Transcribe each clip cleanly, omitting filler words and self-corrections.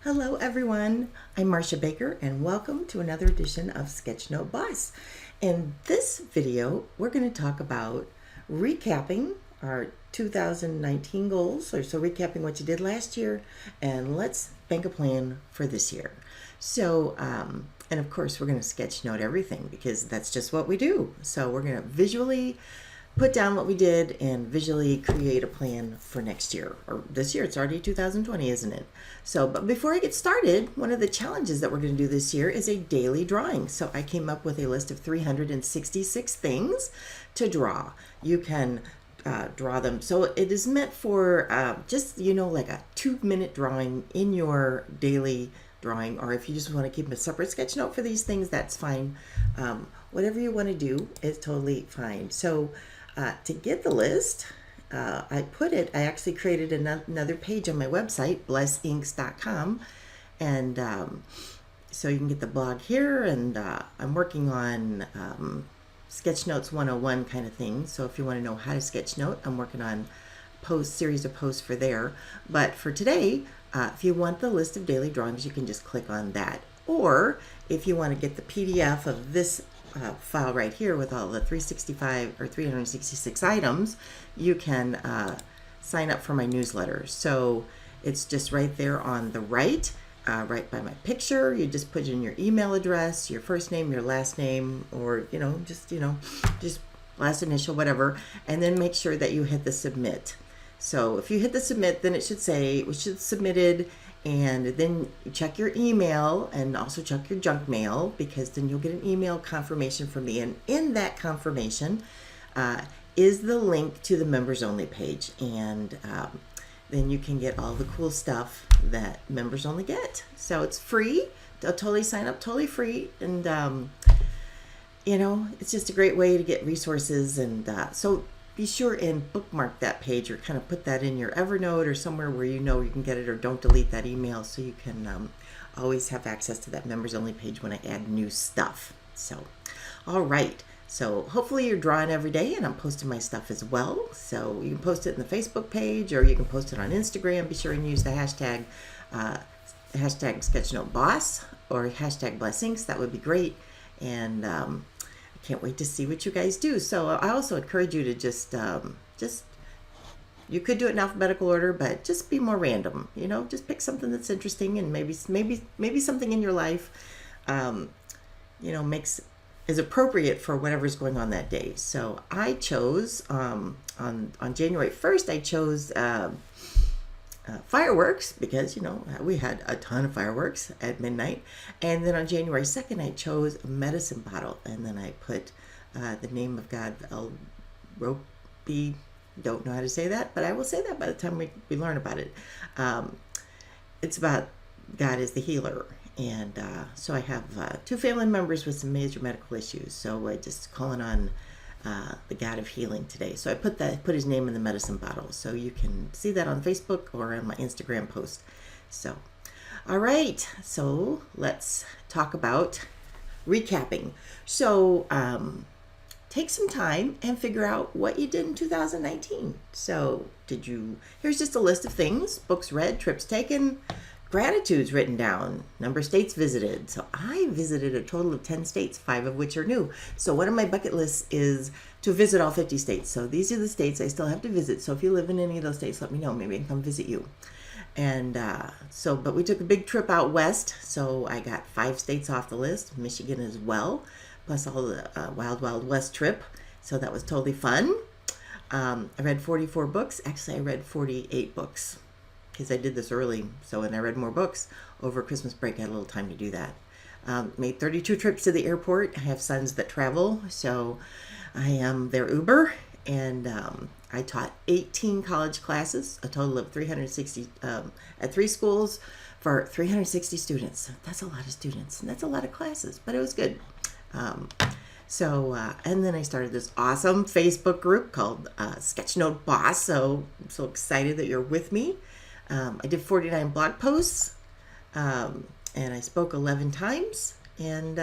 Hello everyone, I'm Marcia Baker and welcome to another edition of Sketchnote Boss. In this video, we're going to talk about recapping our 2019 goals, so recapping what you did last year, and let's bank a plan for this year. And of course we're going to sketchnote everything because that's just what we do. So we're going to visually put down what we did and visually create a plan for next year, or this year. It's already 2020, isn't it? But before I get started, one of the challenges that we're going to do this year is a daily drawing. So I came up with a list of 366 things to draw. You can draw them. So it is meant for just, like a 2-minute drawing in your daily drawing, or if you just want to keep a separate sketch note for these things, that's fine. Whatever you want to do is totally fine. So to get the list, I actually created another page on my website, blessinks.com, and so you can get the blog here, and I'm working on Sketchnotes 101 kind of thing. So if you want to know how to sketchnote, I'm working on series of posts for there. But for today, if you want the list of daily drawings, you can just click on that. Or if you want to get the PDF of this file right here with all the 365 or 366 items, you can sign up for my newsletter. So it's just right there on the right, right by my picture. You just put in your email address, your first name, your last name, or just last initial, whatever, and then make sure that you hit the submit. So if you hit the submit, then it should say which is submitted, and then you check your email and also check your junk mail, because then you'll get an email confirmation from me. And in that confirmation is the link to the members only page. And then you can get all the cool stuff that members only get. So it's free. They'll totally sign up, totally free. And, it's just a great way to get resources. And so be sure and bookmark that page, or kind of put that in your Evernote or somewhere where you can get it, or don't delete that email, so you can always have access to that members only page when I add new stuff. So, all right. So hopefully you're drawing every day, and I'm posting my stuff as well. So you can post it in the Facebook page, or you can post it on Instagram. Be sure and use the hashtag SketchnoteBoss or hashtag blessinks. That would be great. And can't wait to see what you guys do. So I also encourage you to just you could do it in alphabetical order, but just be more random. Just pick something that's interesting, and maybe something in your life, is appropriate for whatever's going on that day. So I chose on January 1st, I chose fireworks, because we had a ton of fireworks at midnight. And then on January 2nd, I chose a medicine bottle, and then I put the name of God, don't know how to say that, but I will say that by the time we learn about it. It's about God is the healer. And so I have 2 family members with some major medical issues, so I just calling on the God of healing today. So I put his name in the medicine bottle, so you can see that on Facebook or on my Instagram post. So, all right, so let's talk about recapping. So take some time and figure out what you did in 2019. So here's just a list of things: books read, trips taken, gratitudes written down, number of states visited. So I visited a total of 10 states, 5 of which are new. So one of my bucket lists is to visit all 50 states. So these are the states I still have to visit. So if you live in any of those states, let me know. Maybe I can come visit you. And but we took a big trip out west. So I got 5 states off the list, Michigan as well, plus all the Wild Wild West trip. So that was totally fun. I read 44 books. Actually, I read 48 books, because I did this early. And I read more books over Christmas break. I had a little time to do that. Made 32 trips to the airport. I have sons that travel, so I am their Uber. And I taught 18 college classes, a total of 360 at 3 schools for 360 students. That's a lot of students, and that's a lot of classes, but it was good. And then I started this awesome Facebook group called Sketchnote Boss. So I'm so excited that you're with me. I did 49 blog posts, and I spoke 11 times, and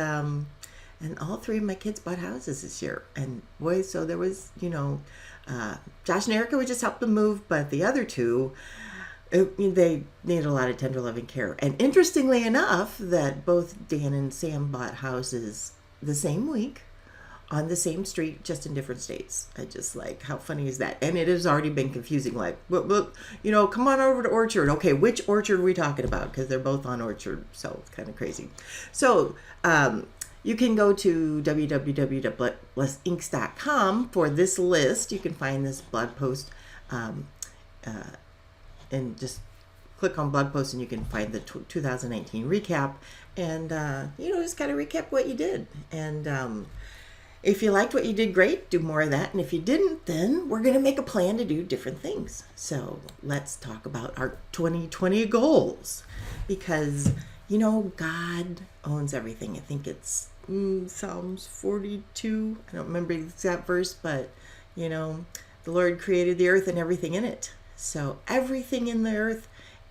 all 3 of my kids bought houses this year. And boy, so there was, Josh and Erica would just help them move, but the other 2, they need a lot of tender loving care. And interestingly enough, that both Dan and Sam bought houses the same week on the same street, just in different states. I just like, how funny is that? And it has already been confusing. Like, come on over to Orchard. Okay, which Orchard are we talking about? Because they're both on Orchard, so it's kind of crazy. So you can go to www.blessedinks.com for this list. You can find this blog post, and just click on blog post, and you can find the 2019 recap, and just kind of recap what you did. And if you liked what you did, great, do more of that. And if you didn't, then we're going to make a plan to do different things. So let's talk about our 2020 goals, because, God owns everything. I think it's Psalms 42. I don't remember the exact verse, but, the Lord created the earth and everything in it. So everything in the earth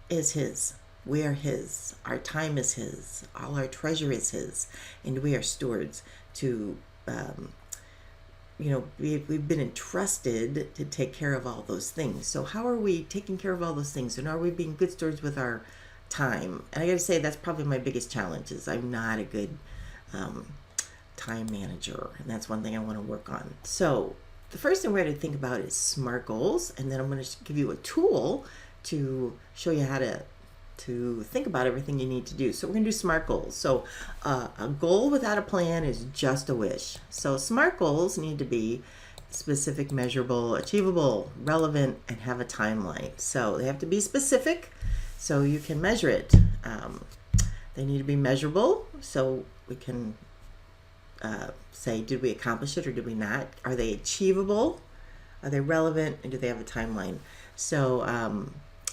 is His. We are His. Our time is His. All our treasure is His. And we are stewards to we've been entrusted to take care of all those things. So how are we taking care of all those things? And are we being good stewards with our time? And I got to say, that's probably my biggest challenge, is I'm not a good time manager. And that's one thing I want to work on. So the first thing we're going to think about is SMART goals. And then I'm going to give you a tool to show you how to think about everything you need to do. So we're going to do SMART goals. So a goal without a plan is just a wish. So SMART goals need to be specific, measurable, achievable, relevant, and have a timeline. So they have to be specific so you can measure it. They need to be measurable so we can say, did we accomplish it or did we not? Are they achievable? Are they relevant? And do they have a timeline? So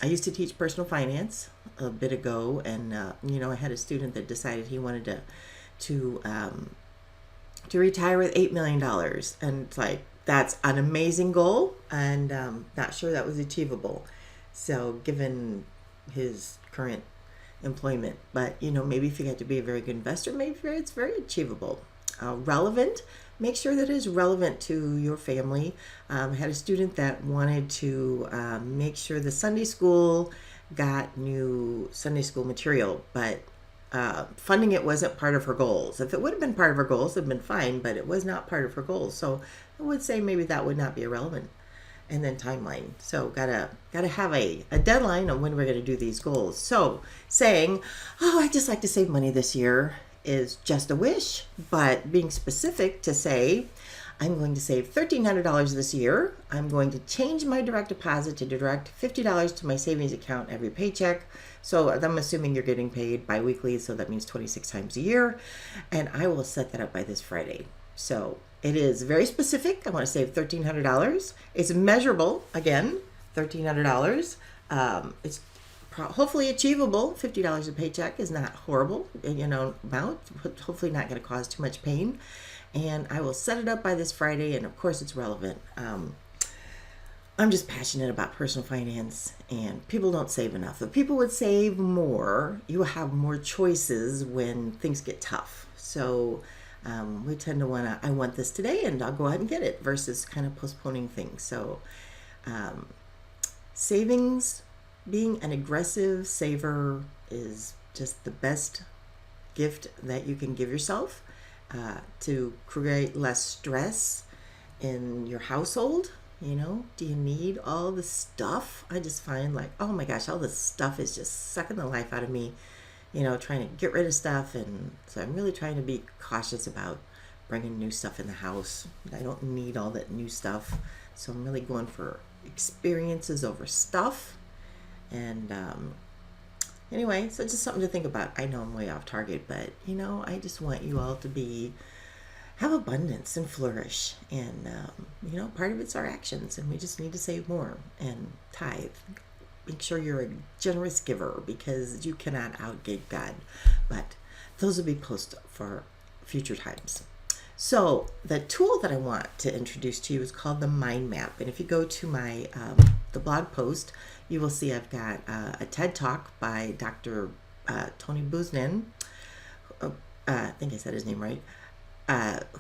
I used to teach personal finance a bit ago, and I had a student that decided he wanted to retire with $8 million, and it's like, that's an amazing goal, and not sure that was achievable. So given his current employment, but maybe if you get to be a very good investor, maybe it's very achievable. Relevant. Make sure that it is relevant to your family. I had a student that wanted to make sure the Sunday school got new Sunday school material, but funding it wasn't part of her goals. If it would have been part of her goals, it would have been fine, but it was not part of her goals. So I would say maybe that would not be irrelevant. And then timeline. So gotta have a deadline on when we're gonna do these goals. So saying, I'd just like to save money this year is just a wish, but being specific to say, I'm going to save $1,300 this year. I'm going to change my direct deposit to direct $50 to my savings account every paycheck. So I'm assuming you're getting paid biweekly, so that means 26 times a year. And I will set that up by this Friday. So it is very specific. I want to save $1,300. It's measurable, again, $1,300. It's hopefully achievable. $50 a paycheck is not horrible, amount. Hopefully not going to cause too much pain. And I will set it up by this Friday, and of course it's relevant. I'm just passionate about personal finance, and people don't save enough. If people would save more, you will have more choices when things get tough. So we tend to I want this today, and I'll go ahead and get it, versus kind of postponing things. So savings, being an aggressive saver is just the best gift that you can give yourself to create less stress in your household. Do you need all the stuff? I just find like, oh my gosh, all this stuff is just sucking the life out of me, trying to get rid of stuff. And so I'm really trying to be cautious about bringing new stuff in the house. I don't need all that new stuff. So I'm really going for experiences over stuff. And anyway, so just something to think about. I know I'm way off target, but I just want you all to have abundance and flourish. And part of it's our actions, and we just need to save more and tithe. Make sure you're a generous giver, because you cannot outgive God. But those will be posts for future times. So the tool that I want to introduce to you is called the Mind Map. And if you go to my the blog post, you will see I've got a TED Talk by Dr. Tony Buznan. I think I said his name right.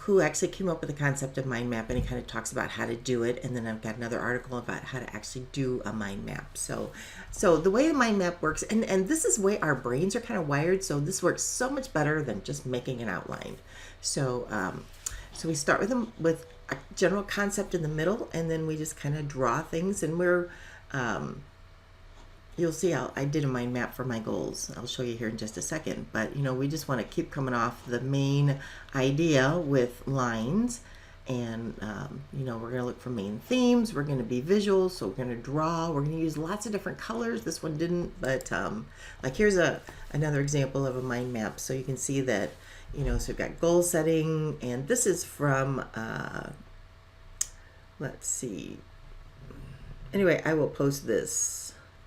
who actually came up with the concept of mind map, and he kind of talks about how to do it. And then I've got another article about how to actually do a mind map. So the way the mind map works, and this is the way our brains are kind of wired. So this works so much better than just making an outline. So we start with a general concept in the middle, and then we just kind of draw things, and we're you'll see how I did a mind map for my goals. I'll show you here in just a second. But, we just want to keep coming off the main idea with lines. And, we're going to look for main themes. We're going to be visual. So we're going to draw. We're going to use lots of different colors. This one didn't. But, like, here's another example of a mind map. So you can see that, so we've got goal setting. And this is from, let's see. Anyway, I will post this.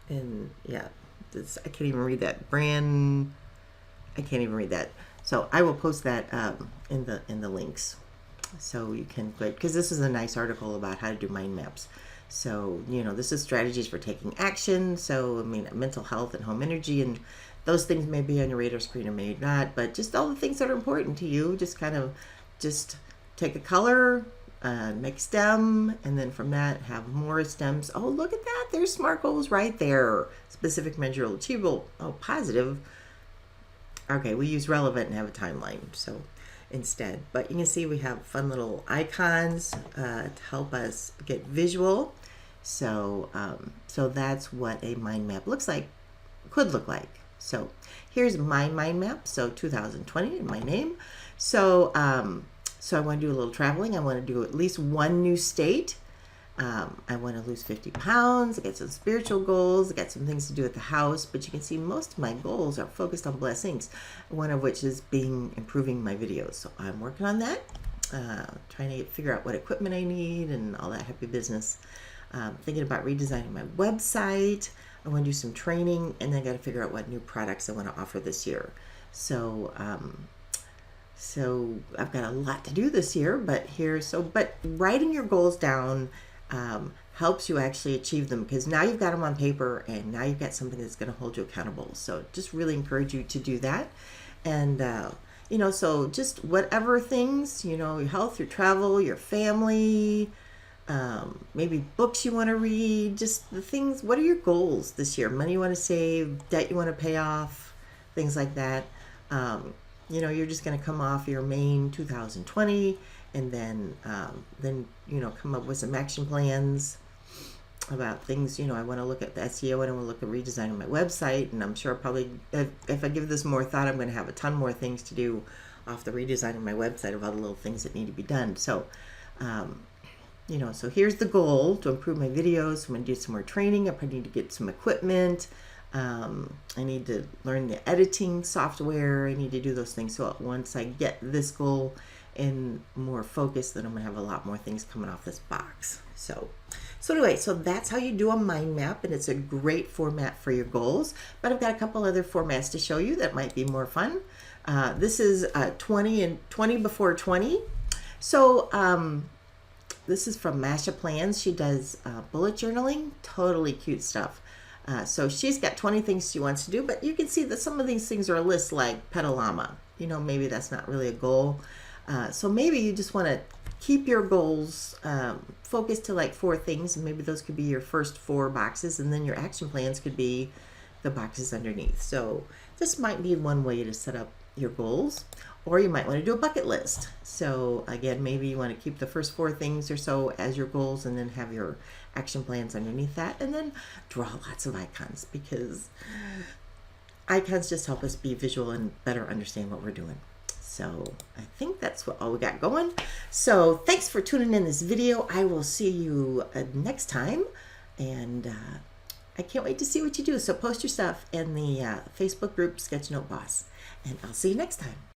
And yeah, I can't even read that brand. I can't even read that. So I will post that in the links, so you can click, because this is a nice article about how to do mind maps. So this is strategies for taking action. So I mean, mental health and home energy, and those things may be on your radar screen or may not, but just all the things that are important to you. Just take a color. Make stem, and then from that have more stems. Oh, look at that, there's SMART goals right there. Specific, measurable, achievable. Oh, positive. Okay, we use relevant and have a timeline so instead, but you can see we have fun little icons to help us get visual. So that's what a mind map could look like. So here's my mind map. So 2020 in my name. So I want to do a little traveling. I want to do at least one new state. I want to lose 50 pounds. I got some spiritual goals. I got some things to do at the house. But you can see most of my goals are focused on blessings, one of which is improving my videos. So I'm working on that, trying to figure out what equipment I need and all that happy business. Thinking about redesigning my website. I want to do some training, and then I got to figure out what new products I want to offer this year. So I've got a lot to do this year, but writing your goals down helps you actually achieve them, because now you've got them on paper, and now you've got something that's going to hold you accountable. So just really encourage you to do that. And, so just whatever things, your health, your travel, your family, maybe books you want to read, just the things. What are your goals this year? Money you want to save, debt you want to pay off, things like that. You're just going to come off your main 2020, and then come up with some action plans about things. I want to look at the SEO, and I want to look at redesigning my website, and I'm sure probably if I give this more thought, I'm going to have a ton more things to do off the redesigning my website of all the little things that need to be done. So, so here's the goal: to improve my videos. I'm going to do some more training. I probably need to get some equipment. I need to learn the editing software. I need to do those things. So once I get this goal in more focus, then I'm going to have a lot more things coming off this box. So anyway, so that's how you do a mind map, and it's a great format for your goals. But I've got a couple other formats to show you that might be more fun. This is 20 and 20 before 20. So this is from Masha Plans. She does bullet journaling, totally cute stuff. So she's got 20 things she wants to do, but you can see that some of these things are a list, like pet a llama. Maybe that's not really a goal. So maybe you just want to keep your goals focused to like 4 things, and maybe those could be your first 4 boxes, and then your action plans could be the boxes underneath. So this might be one way to set up your goals. Or you might want to do a bucket list. So again, maybe you want to keep the first 4 things or so as your goals, and then have your action plans underneath that, and then draw lots of icons, because icons just help us be visual and better understand what we're doing. So I think that's all we got going. So thanks for tuning in this video. I will see you next time, and I can't wait to see what you do. So post your stuff in the Facebook group Sketch Note Boss, and I'll see you next time.